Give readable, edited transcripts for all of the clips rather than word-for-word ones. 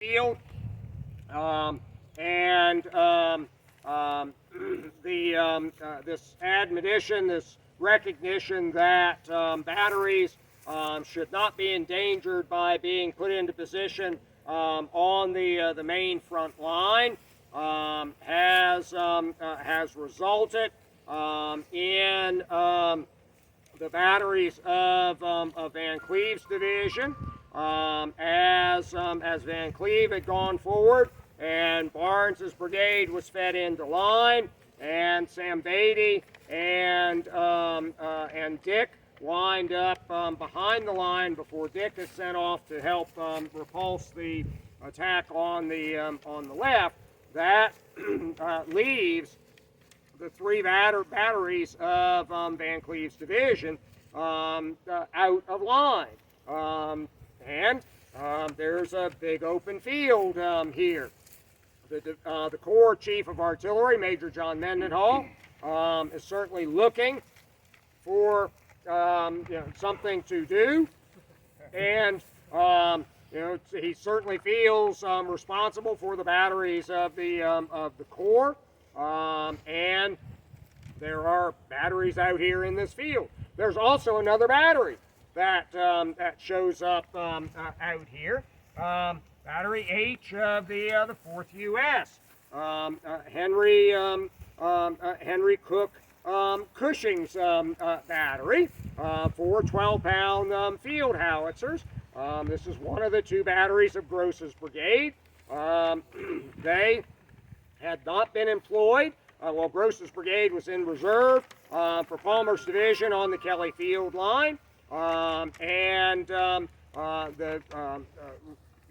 field, and this admonition, this recognition that batteries should not be endangered by being put into position on the main front line has resulted in the batteries of Van Cleve's division as Van Cleve had gone forward and Barnes's brigade was fed into line, and Sam Beatty and Dick lined up behind the line before Dick is sent off to help repulse the attack on the left. That leaves the three batteries of Van Cleve's division out of line. There's a big open field here. The Corps Chief of Artillery, Major John Mendenhall, is certainly looking for something to do, and he certainly feels responsible for the batteries of the Corps, and there are batteries out here in this field. There's also another battery that shows up out here. Battery H of the 4th U.S. Henry Cook Cushing's battery for 12-pound field howitzers. This is one of the two batteries of Gross's brigade. They had not been employed while Gross's brigade was in reserve for Palmer's division on the Kelly Field line,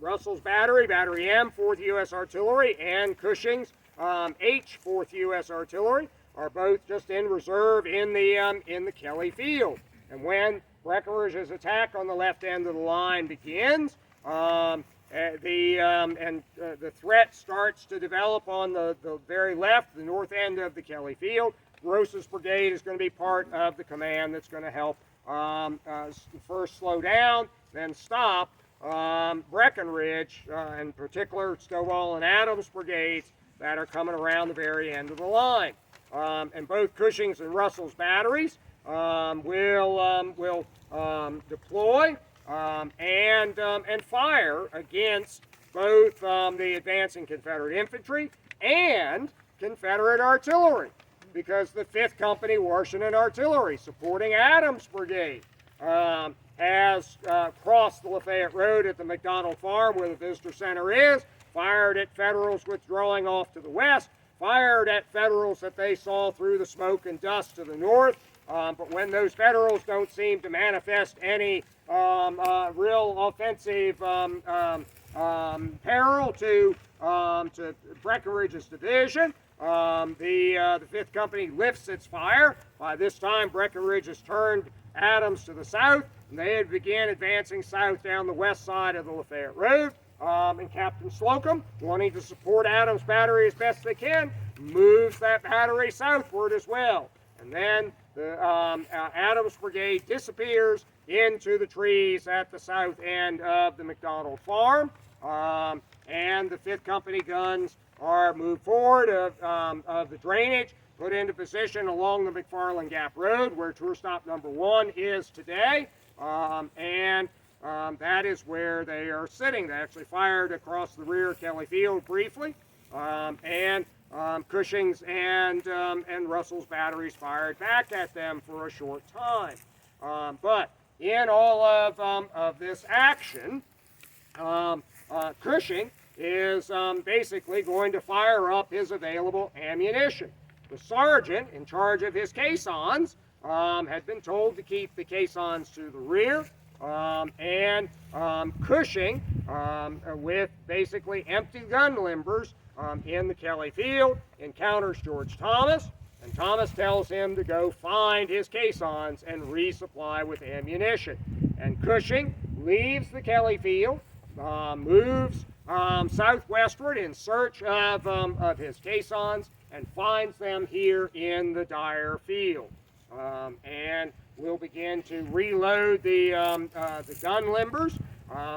Russell's battery, Battery M, 4th U.S. Artillery, and Cushing's H, 4th U.S. Artillery, are both just in reserve in the Kelly Field. And when Breckinridge's attack on the left end of the line begins, the threat starts to develop on the very left, the north end of the Kelly Field. Gross's brigade is going to be part of the command that's going to help first slow down, then stop Breckinridge, in particular Stovall and Adams brigades that are coming around the very end of the line. And both Cushing's and Russell's batteries will deploy and fire against both the advancing Confederate infantry and Confederate artillery, because the 5th Company Washington Artillery, supporting Adams' brigade, has crossed the Lafayette Road at the McDonald Farm where the visitor center is, fired at Federals withdrawing off to the west, fired at Federals that they saw through the smoke and dust to the north. But when those Federals don't seem to manifest any real offensive peril to Breckinridge's division, the 5th Company lifts its fire. By this time, Breckinridge has turned Adams to the south, and they began advancing south down the west side of the Lafayette Road. And Captain Slocum, wanting to support Adams' battery as best they can, moves that battery southward as well. And then the Adams brigade disappears into the trees at the south end of the McDonald Farm, and the 5th Company guns are moved forward of the drainage, put into position along the McFarland Gap Road, where tour stop number 1 is today, that is where they are sitting. They actually fired across the rear of Kelly Field briefly, Cushing's and Russell's batteries fired back at them for a short time. But in all of this action, Cushing is basically going to fire up his available ammunition. The sergeant in charge of his caissons had been told to keep the caissons to the rear, Cushing, with basically empty gun limbers in the Kelly Field, encounters George Thomas, and Thomas tells him to go find his caissons and resupply with ammunition. And Cushing leaves the Kelly Field, moves southwestward in search of his caissons, and finds them here in the Dyer Field. And we'll begin to reload the gun limbers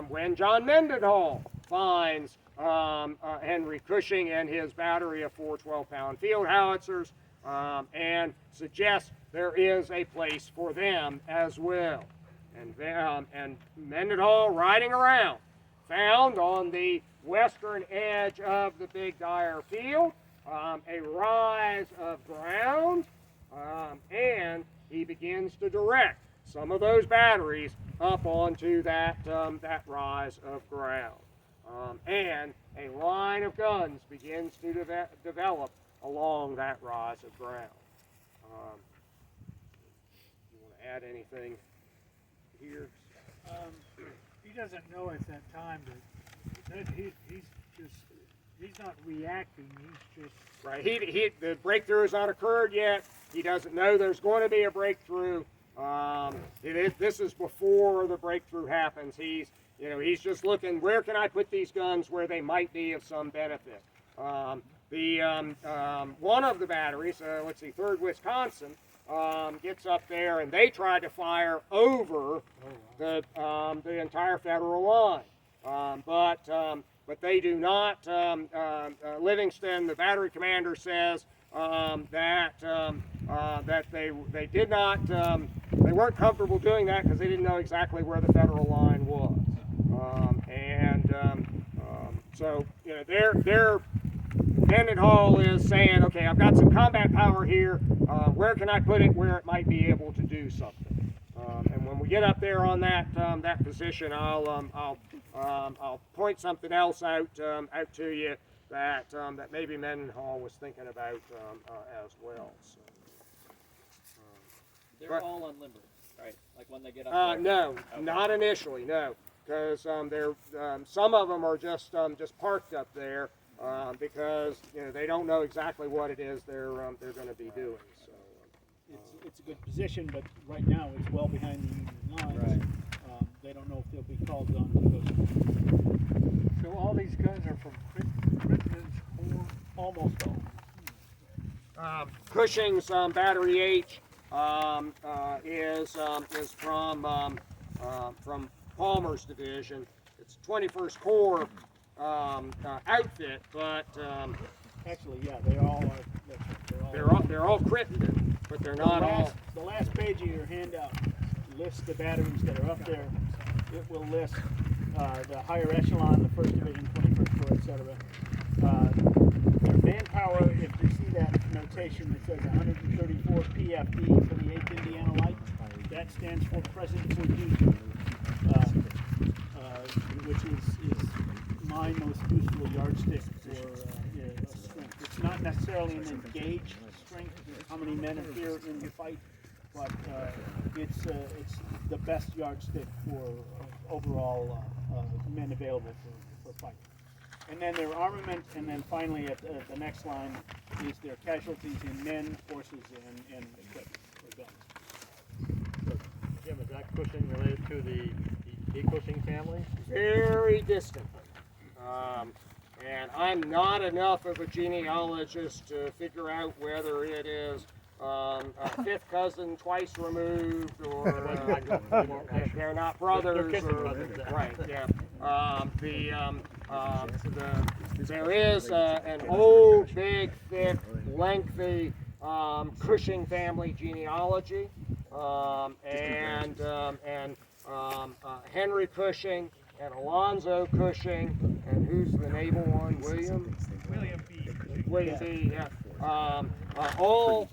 when John Mendenhall finds Henry Cushing and his battery of 4 12-pound field howitzers, and suggests there is a place for them as well. And Mendenhall, riding around, found on the western edge of the Big Dyer field a rise of ground, and he begins to direct some of those batteries up onto that rise of ground. And a line of guns begins to develop along that rise of ground. You want to add anything here? He doesn't know at that time that he's not reacting. He's just right. The breakthrough has not occurred yet. He doesn't know there's going to be a breakthrough. This is before the breakthrough happens. He's just looking, where can I put these guns where they might be of some benefit. One of the batteries, let's see, 3rd Wisconsin, gets up there and they try to fire over the entire federal line, but they do not. Livingston, the battery commander, says that they did not. They weren't comfortable doing that because they didn't know exactly where the federal line was, so they're Mendenhall is saying, okay, I've got some combat power here. Where can I put it where it might be able to do something? And when we get up there on that position, I'll point something else out to you that maybe Mendenhall was thinking about as well. So, they're all unlimbered, right? Like when they get up there? No, okay. Not initially, no, because some of them are just parked up there. Because they don't know exactly what it is they're going to be doing. So it's a good position, but right now it's well behind the Union lines. Right. They don't know if they'll be called on to go. So all these guns are from Crittenden's Corps? Almost all. Cushing's Battery H is from Palmer's division. It's 21st Corps outfit, but Actually, yeah, they all are. they're all Crittenden, but they're not all. The last page of your handout lists the batteries that are up there. It will list the higher echelon, the 1st Division, 21st Corps, etc. Their manpower, if you see that notation, it says 134 PFD for the 8th Indiana Light. That stands for present for duty, which is my most useful yardstick for strength. It's not necessarily an engaged strength, how many men appear in the fight, but it's the best yardstick for overall men available for fight. And then their armament, and then finally at the next line is their casualties in men, horses, and equipment or guns. So, Jim, is that Cushing related to the Cushing family? Very distantly. And I'm not enough of a genealogist to figure out whether it is a 5th cousin twice removed, or they're not brothers, right? Yeah. There is an old, big, thick, lengthy Cushing family genealogy, and Henry Cushing and Alonzo Cushing, and who's the naval one? William B. Yeah. All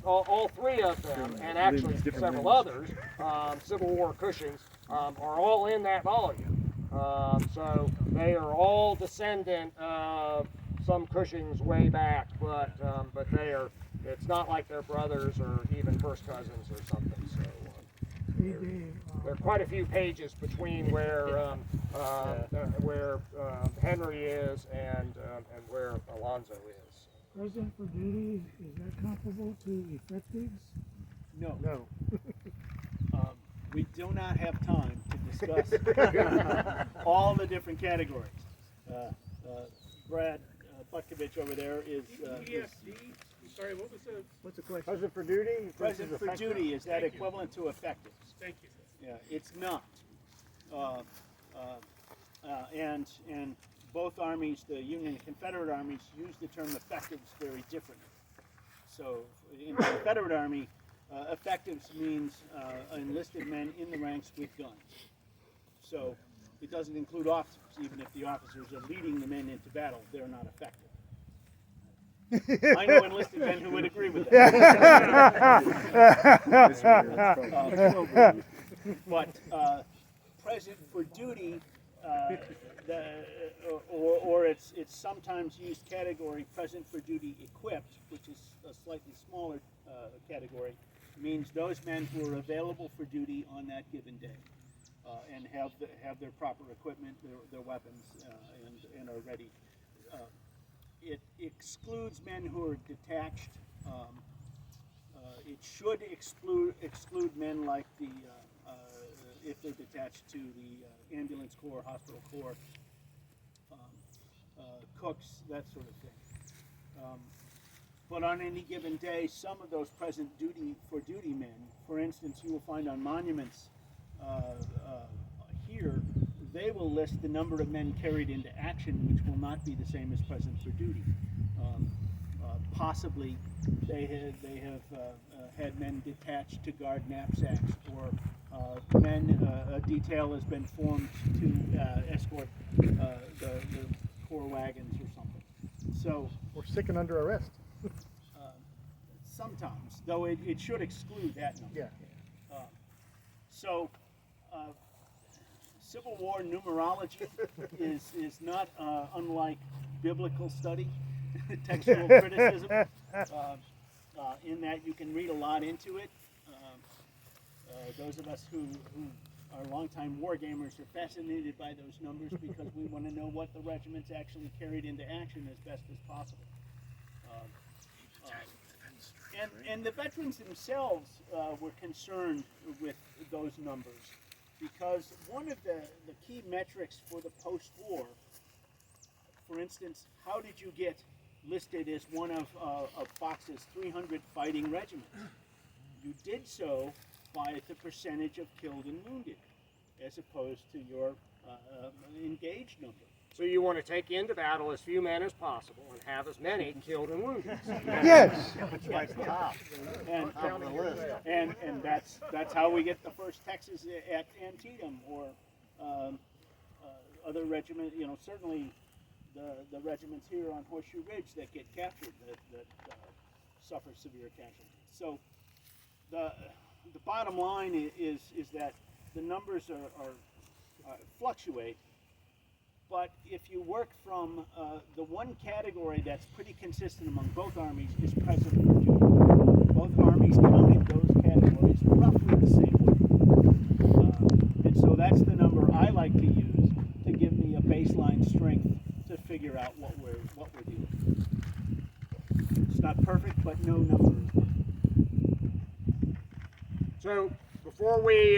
3 of them, and actually several others, Civil War Cushings, are all in that volume. So they are all descendant of some Cushings way back, but it's not like they're brothers or even first cousins or something. So there are quite a few pages between where Henry is and where Alonzo is. Present for duty, is that comparable to effectives? No. We do not have time to discuss all the different categories. Brad Butkovich over there is. Sorry, what's the question? Present for duty? Present for duty, is that equivalent to effectives? Thank you. Yeah, it's not. And both armies, the Union and Confederate armies, use the term effectives very differently. So in the Confederate Army, effectives means enlisted men in the ranks with guns. So it doesn't include officers. Even if the officers are leading the men into battle, they're not effective. I know enlisted men who would agree with that. But present for duty, or its sometimes used category, present for duty equipped, which is a slightly smaller category, means those men who are available for duty on that given day and have their proper equipment, their weapons, and are ready. It excludes men who are detached. It should exclude men like the if they're detached to the ambulance corps, hospital corps, cooks, that sort of thing. But on any given day, some of those present for duty men, for instance, you will find on monuments here, they will list the number of men carried into action, which will not be the same as present for duty. Possibly they have had men detached to guard knapsacks, or a detail has been formed to escort the corps wagons or something. So, Or sick and under arrest. sometimes, though it should exclude that number. Yeah. Civil War numerology is not unlike biblical study, textual criticism, in that you can read a lot into it. Those of us who are longtime war gamers are fascinated by those numbers because we want to know what the regiments actually carried into action as best as possible. And the veterans themselves were concerned with those numbers, because one of the key metrics for the post-war, for instance, how did you get listed as one of Fox's 300 fighting regiments? You did so by the percentage of killed and wounded, as opposed to your engaged number. So you want to take into battle as few men as possible and have as many killed and wounded. Yes. And that's how we get the first Texas at Antietam, or other regiments. You know, certainly the regiments here on Horseshoe Ridge that get captured that suffer severe casualties. So the bottom line is that the numbers are fluctuate. But if you work from the one category that's pretty consistent among both armies is present for duty. Both armies counted those categories roughly the same way. And so that's the number I like to use to give me a baseline strength to figure out what we're doing. It's not perfect, but no number is perfect. So before we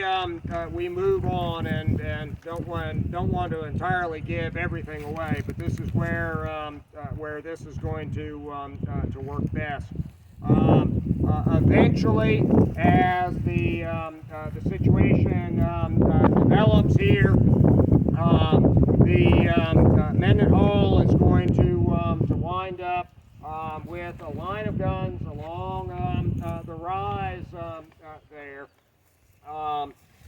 move on and don't want to entirely give everything away, but this is where this is going to work best. Eventually, as the situation develops here, the Mendenhall is going to wind up with a line of guns along the rise there.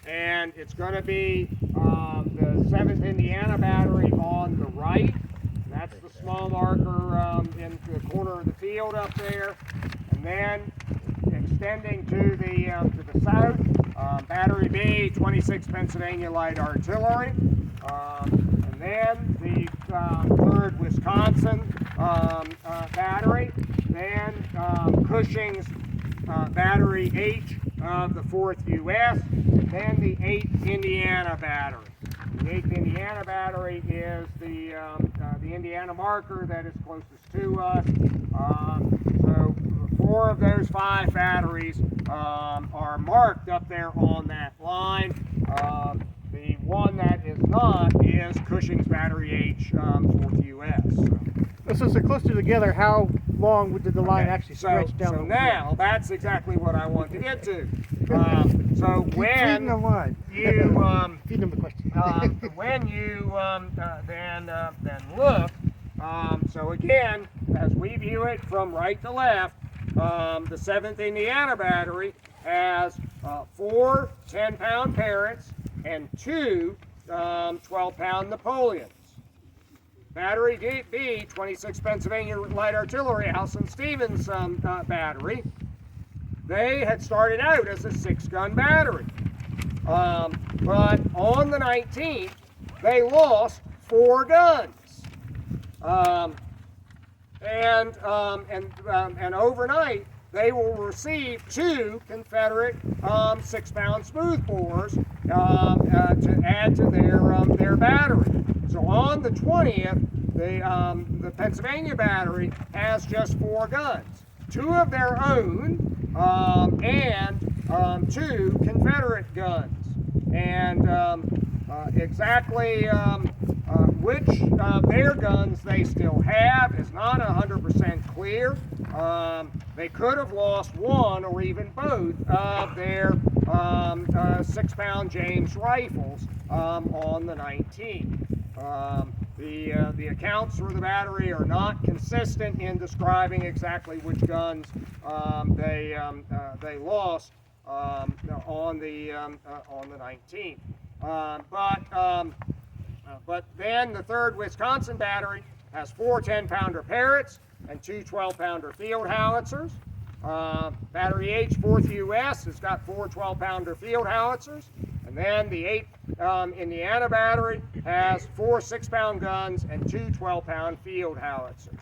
And it's going to be the 7th Indiana Battery on the right. That's the small marker in the corner of the field up there. And then extending to the south, Battery B, 26th Pennsylvania Light Artillery. And then the 3rd Wisconsin Battery. Then Cushing's Battery H of the 4th U.S., then the 8th Indiana Battery. The 8th Indiana Battery is the Indiana marker that is closest to us. So 4 of those 5 batteries are marked up there on that line. The one that is not is Cushing's Battery H, 4th U.S. So to cluster together how long did the line actually So, stretch down so the now that's exactly what I want to get to. So Keep feeding them when line. you Feed them the question. when you then look, so again, as we view it from right to left, the 7th Indiana battery has 4 10-pound parrots and 2 12-pound Napoleons. Battery B, 26 Pennsylvania Light Artillery House and Stevens battery, they had started out as a 6-gun battery. But on the 19th, they lost 4 guns. And overnight, they will receive 2 Confederate 6-pound smoothbores to add to their battery. So on the 20th, the Pennsylvania battery has just 4 guns, 2 of their own and 2 Confederate guns. And exactly which of their guns they still have is not 100% clear. They could have lost 1 or even both of their 6-pound James rifles on the 19th. The accounts for the battery are not consistent in describing exactly which guns they lost on the 19th. But then the 3rd Wisconsin battery has 4 10-pounder Parrots and 2 12-pounder field howitzers. Battery H, 4th U.S., has got 4 12-pounder field howitzers. And then the 8th Indiana battery has 4 6-pound guns and 2 12-pound field howitzers.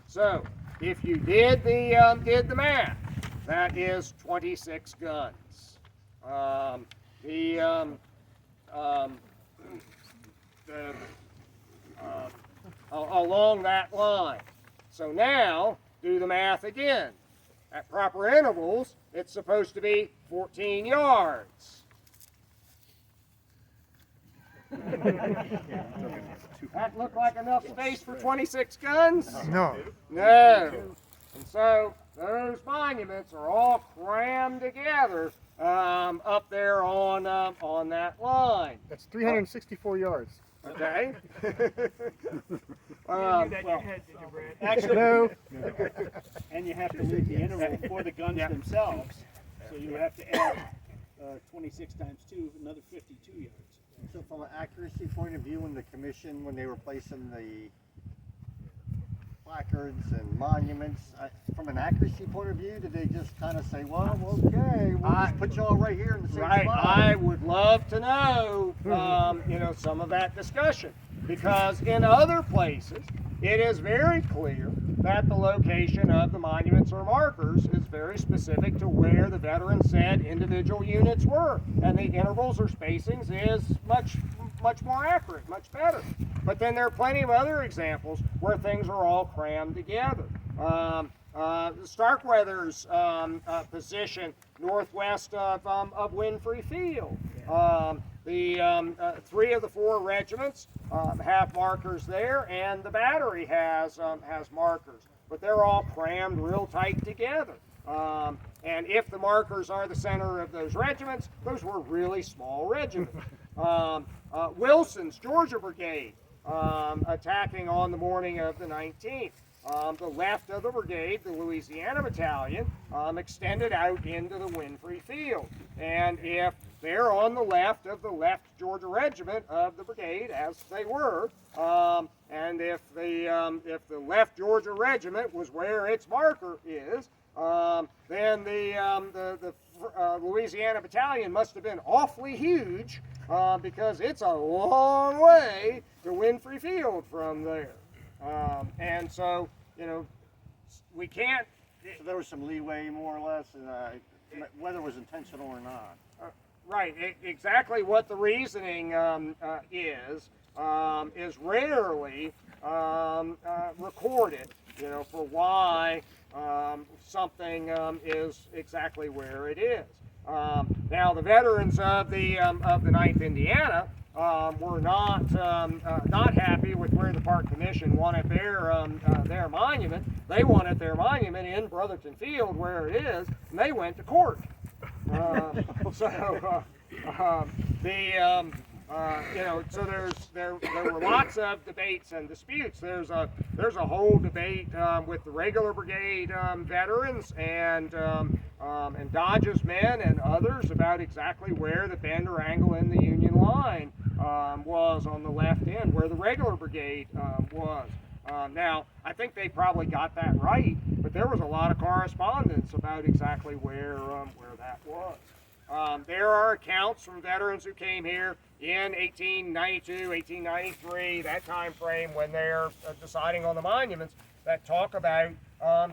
So if you did the math, that is 26 guns. Along that line. So now, do the math again. At proper intervals, it's supposed to be 14 yards. That look like enough space for 26 guns? No. No. And so those monuments are all crammed together up there on that line. That's 364 yards. Okay. Actually, No. and you have to leave the interval for the guns themselves, so you have to add 26 times 2, another 52 yards. So from an accuracy point of view, in the commission, when they were placing the placards and monuments, from an accuracy point of view, did they just kind of say, well, okay, we'll just put you all right here in the same spot? I would love to know, some of that discussion, because in other places, it is very clear that the location of the monuments or markers is very specific to where the veteran said individual units were, and the intervals or spacings is much more accurate, much better. But then there are plenty of other examples where things are all crammed together. Starkweather's position northwest of Winfrey Field. The 3 of the 4 regiments have markers there, and the battery has markers, but they're all crammed real tight together. And if the markers are the center of those regiments, those were really small regiments. Wilson's Georgia Brigade attacking on the morning of the 19th. The left of the brigade, the Louisiana Battalion, extended out into the Winfrey Field. And if they're on the left of the left Georgia Regiment of the brigade, as they were, and if the left Georgia Regiment was where its marker is, then the Louisiana Battalion must have been awfully huge, because it's a long way to Winfrey Field from there. And so, we can't. So there was some leeway, more or less, whether it was intentional or not. Right. Exactly what the reasoning is rarely recorded. For why something is exactly where it is. Now, the veterans of the 9th Indiana were not happy with where the Park Commission wanted their monument. They wanted their monument in Brotherton Field where it is, and they went to court. So there were lots of debates and disputes. There's a whole debate with the regular brigade veterans and Dodge's men and others about exactly where the bend or angle in the Union line was on the left end, where the regular brigade was. Now, I think they probably got that right, but there was a lot of correspondence about exactly where that was. There are accounts from veterans who came here in 1892, 1893, that time frame when they're deciding on the monuments, that talk about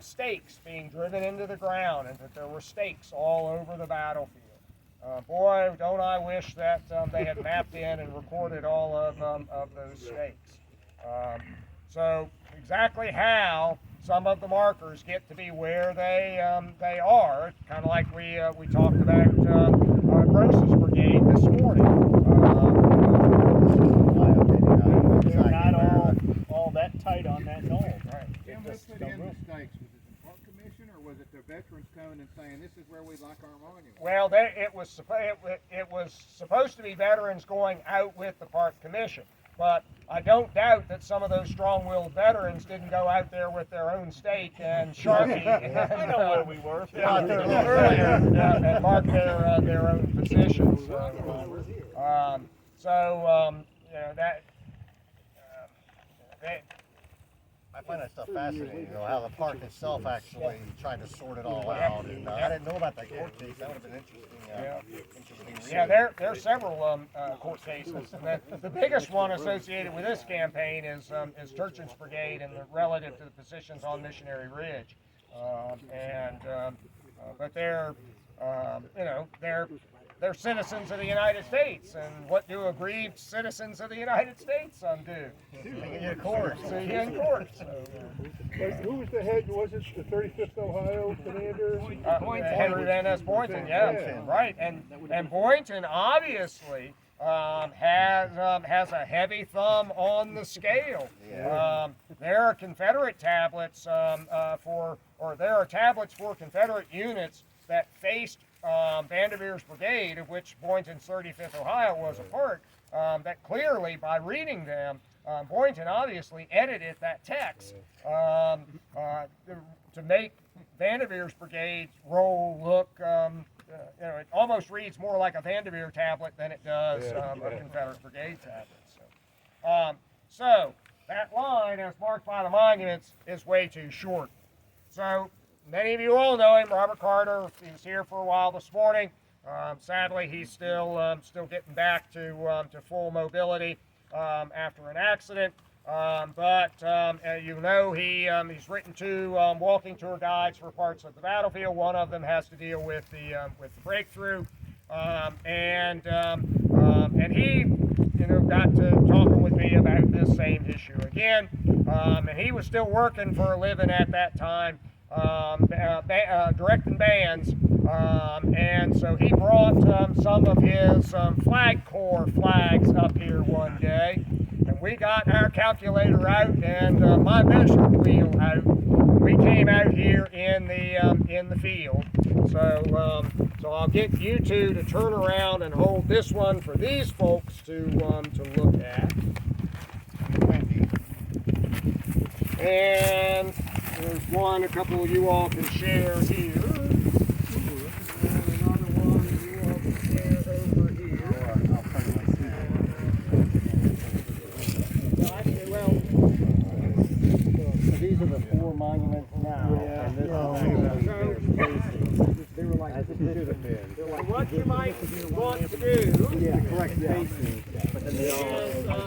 stakes being driven into the ground and that there were stakes all over the battlefield. Boy, don't I wish that they had mapped in and recorded all of those stakes. So exactly how some of the markers get to be where they are, kind of like we talked about Gross's brigade this morning. They're not all that tight on that knoll. Right. And who put in the stakes? Was it the Park Commission or was it the veterans coming and saying this is where we like our monument? Well, it was supposed to be veterans going out with the Park Commission, but I don't doubt that some of those strong-willed veterans didn't go out there with their own stake and Sharpie I know where we were. out there a little earlier and mark their own positions. I find that stuff fascinating, how the park itself actually tried to sort it all out. And I didn't know about that court case. That would have been interesting. Yeah, there are several court cases. And the biggest one associated with this campaign is Turchin's brigade and relative to the positions on Missionary Ridge. But they're citizens of the United States, and what do aggrieved citizens of the United States do? In court. In court. Who was the head? Was it the 35th Ohio commander? Henry Van Ness Boynton, yeah, right. And Boynton obviously has a heavy thumb on the scale. Yeah. There are Confederate tablets there are tablets for Confederate units that faced Vanderveer's brigade, of which Boynton's 35th Ohio was a part, that clearly, by reading them, Boynton obviously edited that text to make Vanderveer's brigade role look, it almost reads more like a Vanderveer tablet than it does a Confederate brigade tablet. So that line, as marked by the monuments, is way too short. So many of you all know him, Robert Carter. He was here for a while this morning. Sadly, he's still getting back to full mobility after an accident. He's written two walking tour guides for parts of the battlefield. One of them has to deal with the breakthrough, and he got to talking with me about this same issue again. And he was still working for a living at that time, directing bands, and so he brought some of his Flag Corps flags up here one day, and we got our calculator out and my measuring wheel out. We came out here in the field. So I'll get you two to turn around and hold this one for these folks to look at. And there's one a couple of you all can share here. And another one you all can share over here. So these are the four monuments now. Yeah. And this They were like, So what you might want to do correct spacing.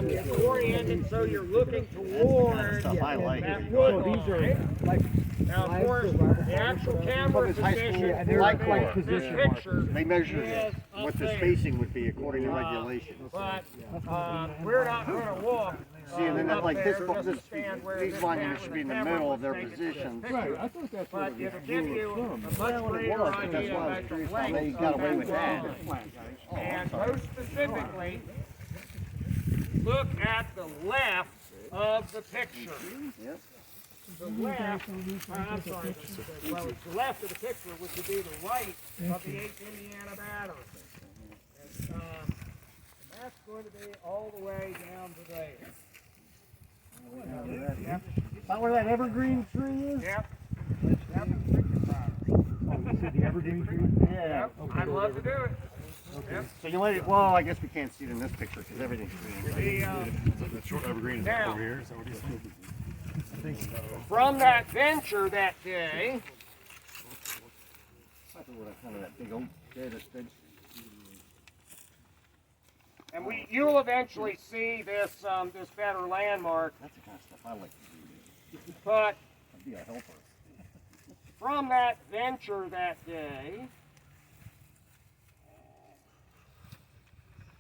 is oriented so you're looking toward I like that it. wood So these are line. like Now, of course, the actual camera position and they're for like this position picture They measure is what up the there. spacing would be according to regulations. But we're not going to walk See, and then up like there this, just to this stand where these this monuments cat should be in with the camera middle was of their taking this positions. picture. Right, I thought that's But what it it'll give you a much greater was, but idea that's why I was about the curious how length they of got away that with that. line. And most specifically, look at the left of the picture. The left, I'm sorry, well, it's the left of the picture, which would be the right of the 8th Indiana Battery. And that's going to be all the way down to there. About where that evergreen tree is? Yep. The evergreen tree? Yeah. I'd love to do it. Yep. So you let it, well, I guess we can't see it in this picture because everything's green. The short evergreen is Now, over here, is that what he's saying? from that venture that day, Kind of that big oak there that's big. and you'll eventually see this this better landmark, That's the kind of stuff I like to do. but I'd be a helper. from that venture that day,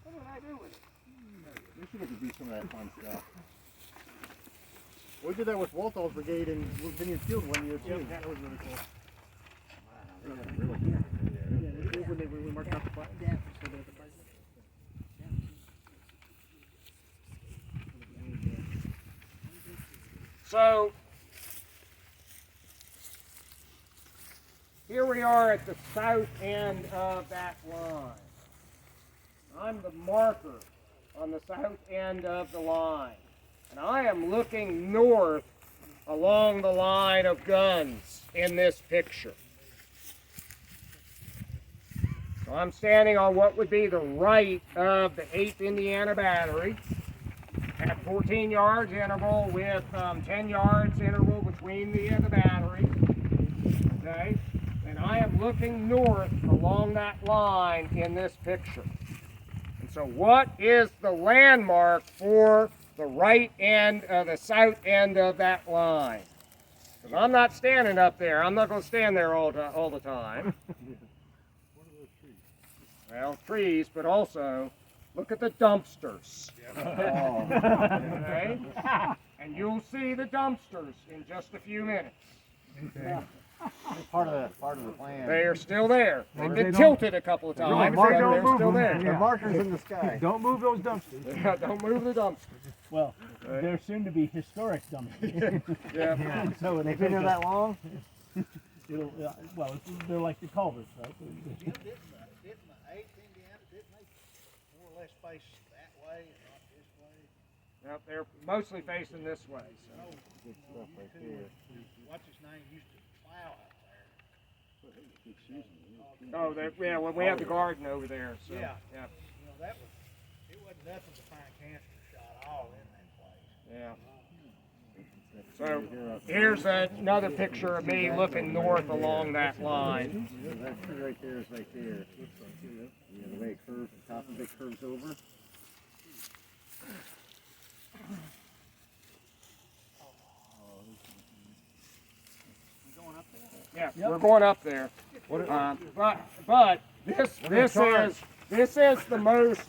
what did I do with it? We should get to do some of that fun stuff. We did that with Walthall's brigade in Vineyard Field one year too. That was really cool. When we marked out the flag. So here we are at the south end of that line. I'm the marker on the south end of the line. And I am looking north along the line of guns in this picture. So I'm standing on what would be the right of the 8th Indiana Battery at 14 yards interval with 10 yards interval between the batteries. Okay? And I am looking north along that line in this picture. And so what is the landmark for the right end, the south end of that line? Because I'm not standing up there. I'm not going to stand there all the time. Well, trees, but also look at the dumpsters. Okay? And you'll see the dumpsters in just a few minutes. It's part of the plan. They are still there. They've been tilted a couple of times, but they're still there. The markers in the sky. Don't move those dumpsters. Yeah, don't move the dumpsters. Well, they're soon to be historic dumpsters. Yeah. So They've been there that long? well, they're like the culverts, right? Didn't the 8th Indiana, didn't they more or less face that way and not this way? Yep, they're mostly facing this way. So. Good stuff right there. What's his name used to plow out there? Oh, yeah, well, we have the garden over there. So, Yeah. Yeah. You know, it wasn't nothing to find cancer shot all in that place. Yeah. So here's another picture of me looking north along that line. That tree right there is right there. Yeah, the way it curves, the top of it curves over. Yeah, we're going up there. But this is the most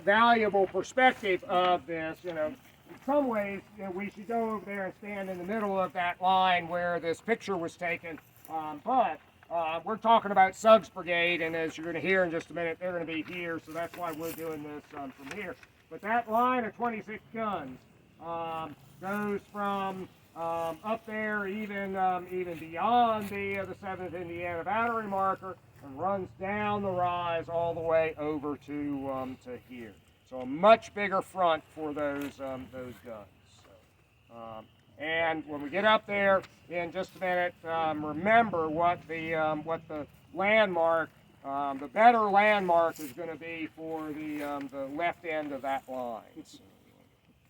valuable perspective of this. You know, in some ways, we should go over there and stand in the middle of that line where this picture was taken. But we're talking about Suggs Brigade, and as you're going to hear in just a minute, they're going to be here, so that's why we're doing this from here. But that line of 26 guns goes from up there, even beyond the 7th Indiana Battery marker, and runs down the rise all the way over to here. So a much bigger front for those guns. So, and when we get up there in just a minute, remember what the landmark, the better landmark is going to be for the left end of that line. So,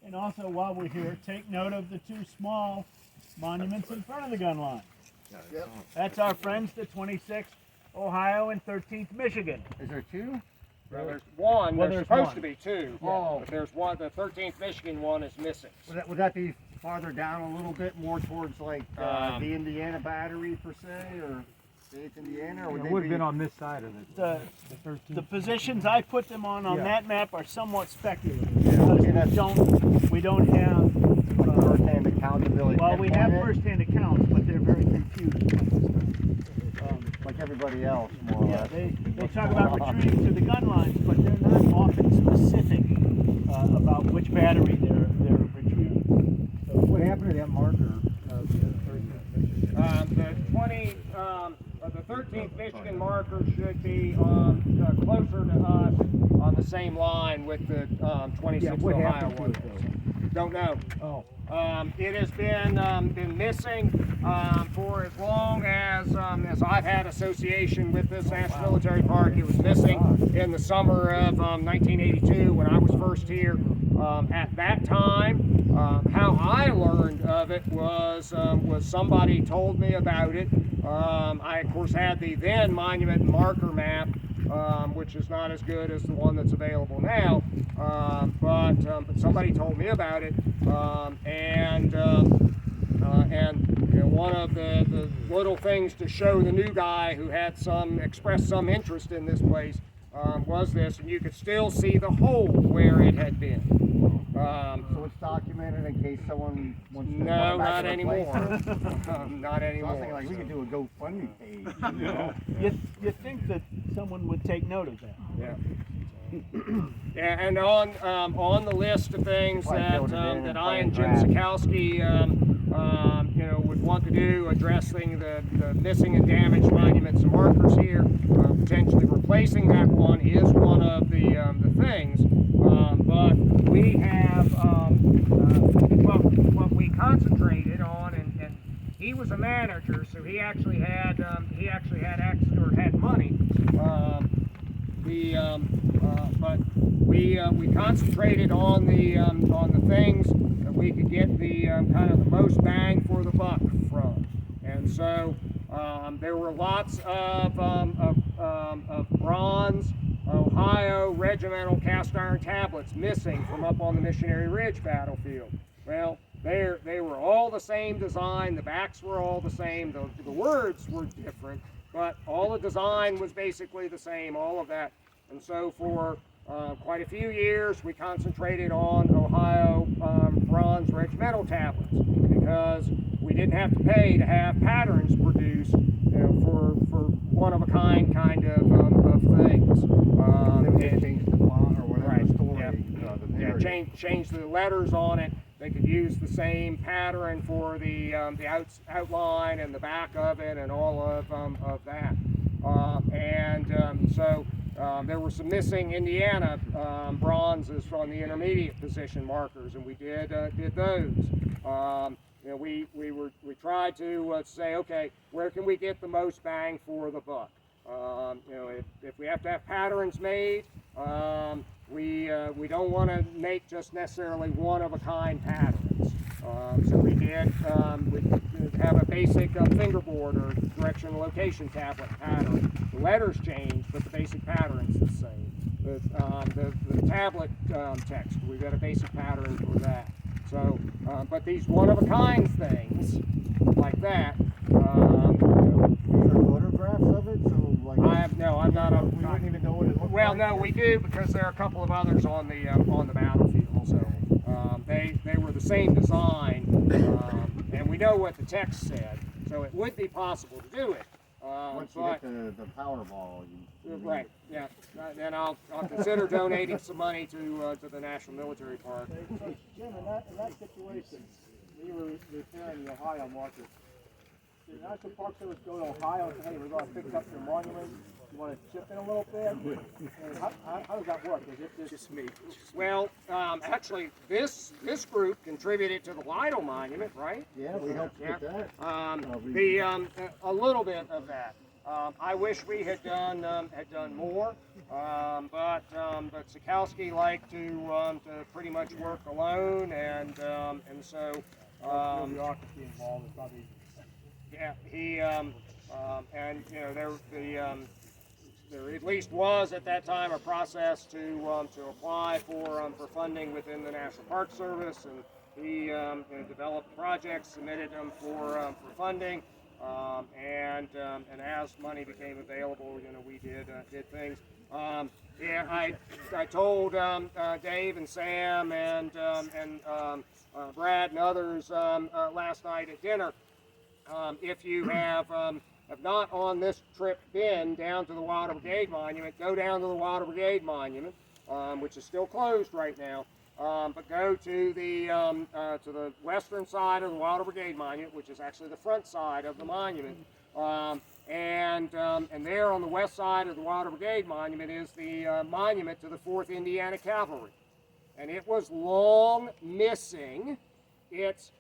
And also, while we're here, take note of the two small monuments in front of the gun line. Yep. That's our friends, the 26th Ohio and 13th Michigan. Is there two? well, there's one. Well, there's there's supposed one. to be two. Oh. But there's one. The 13th Michigan one is missing. Would that be farther down a little bit, more towards like the Indiana Battery per se, or the 8th Indiana, or would It they would have be? been on this side of it. The positions I put them on Yeah. that map are somewhat speculative. Yeah, Because we don't have, like first-hand accountability. well, we have first-hand accounts, but they're very confused. Like everybody else, more or Yeah, less. they talk about retreating to the gun lines, but they're not often specific about which battery they're retrieving. What happened to that marker? The 13th Michigan marker should be closer to us on the same line with the 26th what Ohio happened to one. it, Don't know. Oh. It has been missing for as long as I've had association with this National Military Park. It was missing in the summer of 1982 when I was first here. At that time, how I learned of it was somebody told me about it. I of course had the then monument and marker map, which is not as good as the one that's available now, but somebody told me about it, and you know, one of the little things to show the new guy who had expressed some interest in this place was this, and you could still see the hole where it had been. So it's documented in case someone wants to. No, not replace anymore. it? Not So I was anymore. thinking like we could do a GoFundMe page. You know? You think that someone would take note of that? Yeah. Yeah, and on the list of things that I and Jim Sikowski you know, would want to do, addressing the missing and damaged monuments and markers here, potentially replacing that one is one of the things. But we have what we concentrated on, and he was a manager, so he actually had access or had money. But we concentrated on the things that we could get the kind of the most bang for the buck from, and so there were lots of bronze Ohio regimental cast iron tablets missing from up on the Missionary Ridge battlefield. Well, they were all the same design. The backs were all the same. The words were different, but all the design was basically the same. All of that. And so for quite a few years, we concentrated on Ohio bronze regimental tablets because we didn't have to pay to have patterns produced, you know, for one-of-a-kind kind of things. They changed the font or whatever Right, the story. yeah. The Yeah, narrative. change the letters on it. They could use the same pattern for the outline and the back of it and all of that. So there were some missing Indiana bronzes on the intermediate position markers, and we did those. You know, we tried to say, okay, where can we get the most bang for the buck? You know, if we have to have patterns made, we don't want to make just necessarily one-of-a-kind patterns. So we did have a basic fingerboard or direction and location tablet pattern. The letters changed, but the basic pattern's the same. The tablet text, we've got a basic pattern for that. So, but these one-of-a-kind things like that. Is there photographs of it? So like. I'm not a. We wouldn't even know what it looked Well, like. no, we do because there are a couple of others on the battlefield. So they were the same design, and we know what the text said. So it would be possible to do it. Once you get the Powerball, Right. Yeah. Then I'll consider donating some money to the National Military Park. Jim, in that situation, we were repairing the Ohio marker. Did the National Park Service go to Ohio and say, hey, we're going to fix up your monument? You want to chip in a little bit? And how does that work? Is it just me? Well, actually, this group contributed to the Lido Monument, right? Yeah, we helped with that. A little bit of that. I wish we had done more, but Sikowski liked to pretty much work alone, and so Bureaucracy involved is probably. yeah, he and you know there at least was at that time a process to apply for funding within the National Park Service, and he developed projects, submitted them for funding. And as money became available, you know, we did things. Yeah, I told Dave and Sam and Brad and others last night at dinner. If you have not on this trip been down to the Water Brigade Monument, go down to the Water Brigade Monument, which is still closed right now. but go to the western side of the Wilder Brigade Monument, which is actually the front side of the monument. And there on the west side of the Wilder Brigade Monument is the monument to the 4th Indiana Cavalry. And it was long missing its